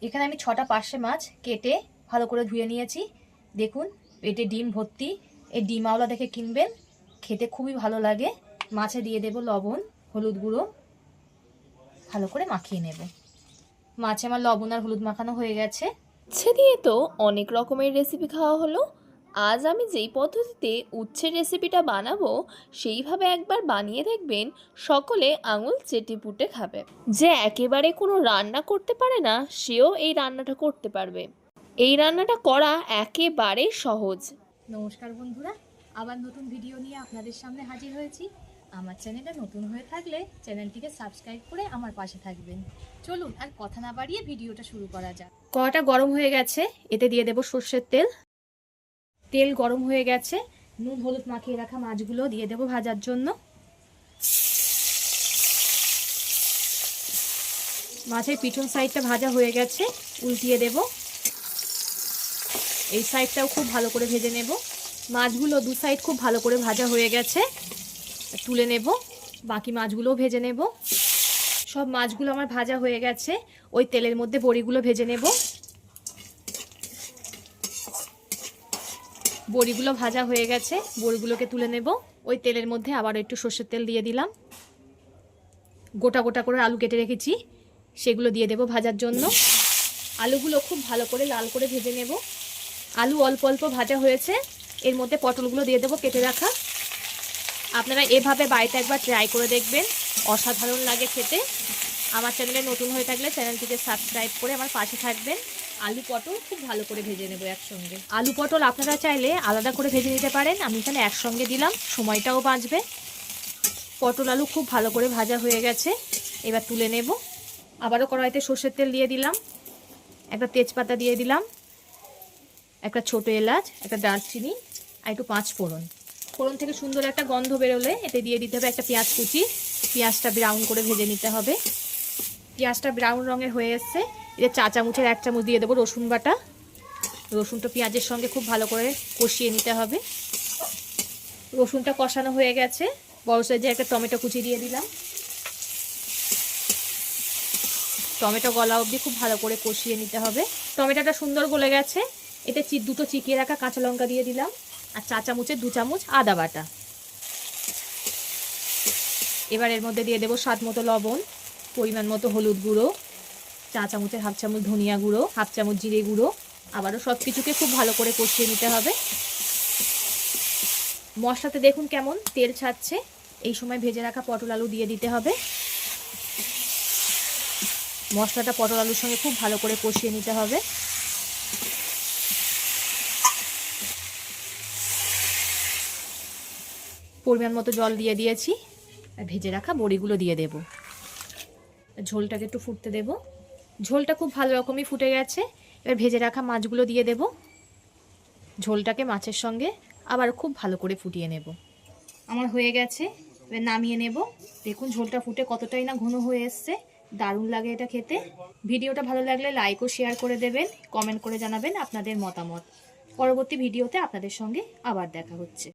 এখানে আমি 6টা পার্শে মাছ কেটে ভালো করে ধুয়ে নিয়েছি। দেখুন পেটে ডিম ভর্তি। এই ডিম আওলা দেখে কিনবেন, খেতে খুবই ভালো লাগে। মাছে দিয়ে দেব লবণ, হলুদ গুঁড়ো, ভালো করে মাখিয়ে নেব। মাছে আমার লবণ আর হলুদ মাখানো হয়ে গেছে। উচ্ছে দিয়ে তো অনেক রকমের রেসিপি খাওয়া হলো। আজ আমি যেই পদ্ধতিতে উচ্ছের রেসিপিটা বানাবো সেইভাবে একবার বানিয়ে দেখবেন, সকলে আঙুল চেটে পুটে খাবে। যে একেবারে কোনো রান্না করতে পারে না সেও এই রান্নাটা করতে পারবে। এই রান্নাটা করা একেবারে সহজ। নমস্কার বন্ধুরা, আবার নতুন ভিডিও নিয়ে আপনাদের সামনে হাজির হয়েছি। আমার চ্যানেলটা নতুন হয়ে থাকলে চ্যানেলটিকে সাবস্ক্রাইব করে আমার পাশে থাকবেন। চলুন আর কথা না বাড়িয়ে ভিডিওটা শুরু করা যাক। কড়াটা গরম হয়ে গেছে, এতে দিয়ে দেব সর্ষের তেল। তেল গরম হয়ে গেছে, নুন হলুদ মাখিয়ে রাখা মাছগুলো দিয়ে দেব ভাজার জন্য। মাছের পিছন সাইডটা ভাজা হয়ে গেছে, উল্টিয়ে দেব। এই সাইডটাও খুব ভালো করে ভেজে নেব। মাছগুলো দু সাইড খুব ভালো করে ভাজা হয়ে গেছে, তুলে নেব। বাকি মাছগুলোও ভেজে নেব। সব মাছগুলো আমার ভাজা হয়ে গেছে, ওই তেলের মধ্যে বড়িগুলো ভেজে নেব। বড়িগুলো ভাজা হয়ে গেছে, বড়িগুলোকে তুলে নেব। ওই তেলের মধ্যে আবার একটু সর্ষের তেল দিয়ে দিলাম। গোটা গোটা করে আলু কেটে রেখেছি, সেগুলো দিয়ে দেব ভাজার জন্য। আলুগুলো খুব ভালো করে লাল করে ভেজে নেব। আলু অল্প অল্প ভাজা হয়েছে, এর মধ্যে পটলগুলো দিয়ে দেবো কেটে রাখা। আপনারা এভাবে বাড়িতে একবার ট্রাই করে দেখবেন, অসাধারণ লাগে খেতে। আমার চ্যানেলে নতুন হয়ে থাকলে চ্যানেলটিকে সাবস্ক্রাইব করে আমার পাশে থাকবেন। আলু পটল খুব ভালো করে ভেজে নেব একসঙ্গে। আলু পটল আপনারা চাইলে আলাদা করে ভেজে নিতে পারেন, আমি এখানে একসঙ্গে দিলাম, সময়টাও বাঁচবে। পটল আলু খুব ভালো করে ভাজা হয়ে গেছে, এবার তুলে নেব। আবারও কড়াইতে সর্ষের তেল দিয়ে দিলাম, একটা তেজপাতা দিয়ে দিলাম, একটা ছোট এলাচ, একটা দারচিনি আর একটু 5 ফোড়ন। ফোড়ন থেকে সুন্দর একটা গন্ধ বেরোলে এতে দিয়ে দিতে হবে একটা পেঁয়াজ কুচি। পেঁয়াজটা ব্রাউন করে ভেজে নিতে হবে। পেঁয়াজটা ব্রাউন রঙের হয়ে এসছে, এতে 1 চামচের 1 চামচ দিয়ে দেবো রসুন বাটা। রসুনটা পেঁয়াজের সঙ্গে খুব ভালো করে কষিয়ে নিতে হবে। রসুনটা কষানো হয়ে গেছে, বড় সাইজের একটা টমেটো কুচি দিয়ে দিলাম। টমেটো গলা অবধি খুব ভালো করে কষিয়ে নিতে হবে। টমেটোটা সুন্দর গলে গেছে, এতে দুটো চিকিয়ে রাখা কাঁচা লঙ্কা দিয়ে দিলাম আর 4 চামচের 2 চামচ আদা বাটা। এবার এর মধ্যে দিয়ে দেবো স্বাদ মতো লবণ, পরিমাণ মতো হলুদ গুঁড়ো, 4 চামচের 1/2 চামচ ধনিয়া গুঁড়ো, 1/2 চামচ জিরে গুঁড়ো। আবারও সব কিছুকে খুব ভালো করে কষিয়ে নিতে হবে। মশলাতে দেখুন কেমন তেল ছাড়ছে, এই সময় ভেজে রাখা পটল আলু দিয়ে দিতে হবে। মশলাটা পটল আলুর সঙ্গে খুব ভালো করে কষিয়ে নিতে হবে। পরিমাণ মতো জল দিয়ে দিয়েছি, আর ভেজে রাখা বড়িগুলো দিয়ে দেব। ঝোলটাকে একটু ফুটতে দেব। ঝোলটা খুব ভালো রকমই ফুটে গেছে, এবার ভেজে রাখা মাছগুলো দিয়ে দেব। ঝোলটাকে মাছের সঙ্গে আবার খুব ভালো করে ফুটিয়ে নেব। আমার হয়ে গেছে, এবার নামিয়ে নেব। দেখুন ঝোলটা ফুটে কতটাই না ঘন হয়ে এসছে, দারুণ লাগে এটা খেতে। ভিডিওটা ভালো লাগলে লাইক ও শেয়ার করে দেবেন, কমেন্ট করে জানাবেন আপনাদের মতামত। পরবর্তী ভিডিওতে আপনাদের সঙ্গে আবার দেখা হচ্ছে।